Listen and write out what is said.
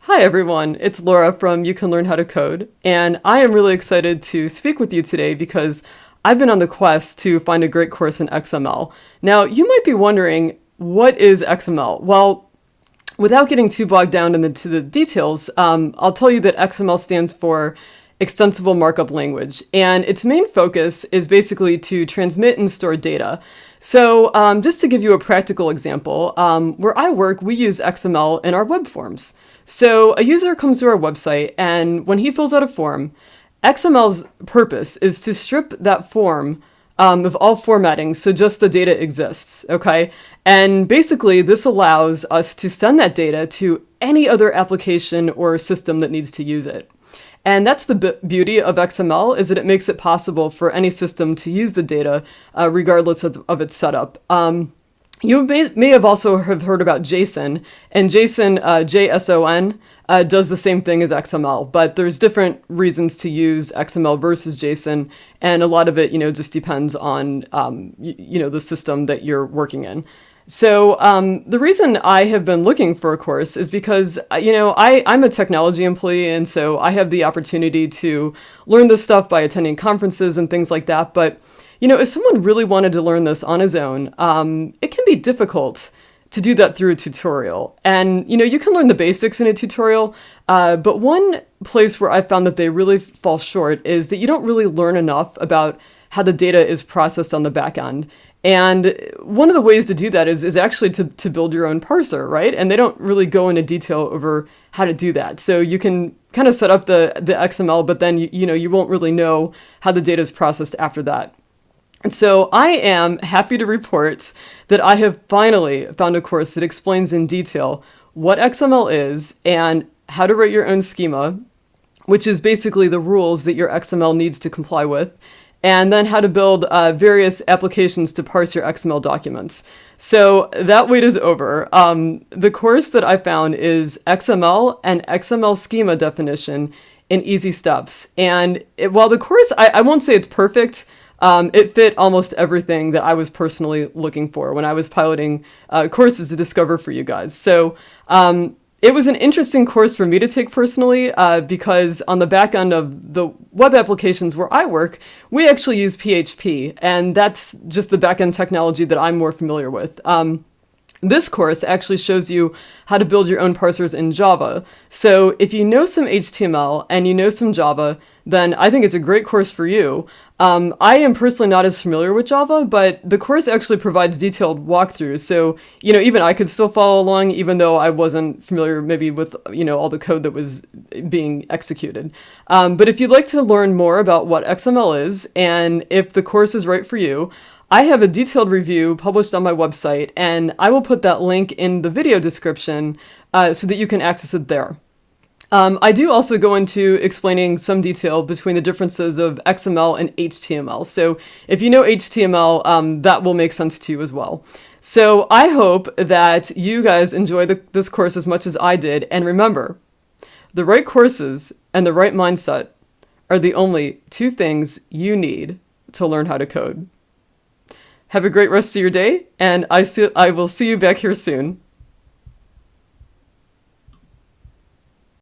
Hi everyone, it's Laura from You Can Learn How to Code, and I am really excited to speak with you today because I've been on the quest to find a great course in XML. Now, you might be wondering, what is XML? Well, without getting too bogged down into the details, I'll tell you that XML stands for Extensible Markup Language, and its main focus is basically to transmit and store data. So just to give you a practical example, where I work, we use XML in our web forms. So a user comes to our website, and when he fills out a form, XML's purpose is to strip that form of all formatting, so just the data exists, okay? And basically, this allows us to send that data to any other application or system that needs to use it. And that's the beauty of XML, is that it makes it possible for any system to use the data regardless of its setup. You may have also heard about JSON, and JSON, JSON, does the same thing as XML, but there's different reasons to use XML versus JSON, and a lot of it, just depends on, the system that you're working in. So the reason I have been looking for a course is because, I'm a technology employee, and so I have the opportunity to learn this stuff by attending conferences and things like that, but if someone really wanted to learn this on his own, it can be difficult to do that through a tutorial. And, you can learn the basics in a tutorial, but one place where I found that they really fall short is that you don't really learn enough about how the data is processed on the back end. And one of the ways to do that is actually to build your own parser, right? And they don't really go into detail over how to do that. So you can kind of set up the XML, but then, you won't really know how the data is processed after that. And so I am happy to report that I have finally found a course that explains in detail what XML is and how to write your own schema, which is basically the rules that your XML needs to comply with, and then how to build various applications to parse your XML documents. So that wait is over. The course that I found is XML and XML schema definition in easy steps. And while the course, I won't say it's perfect, it fit almost everything that I was personally looking for when I was piloting courses to discover for you guys. So it was an interesting course for me to take personally because on the back end of the web applications where I work, we actually use PHP, and that's just the back end technology that I'm more familiar with. This course actually shows you how to build your own parsers in Java. So if you know some HTML and you know some Java, then I think it's a great course for you. I am personally not as familiar with Java, but the course actually provides detailed walkthroughs. So, even I could still follow along, even though I wasn't familiar maybe with, all the code that was being executed. But if you'd like to learn more about what XML is, and if the course is right for you, I have a detailed review published on my website, and I will put that link in the video description so that you can access it there. I do also go into explaining some detail between the differences of XML and HTML. So if you know HTML, that will make sense to you as well. So I hope that you guys enjoy this course as much as I did. And remember, the right courses and the right mindset are the only two things you need to learn how to code. Have a great rest of your day, and I will see you back here soon.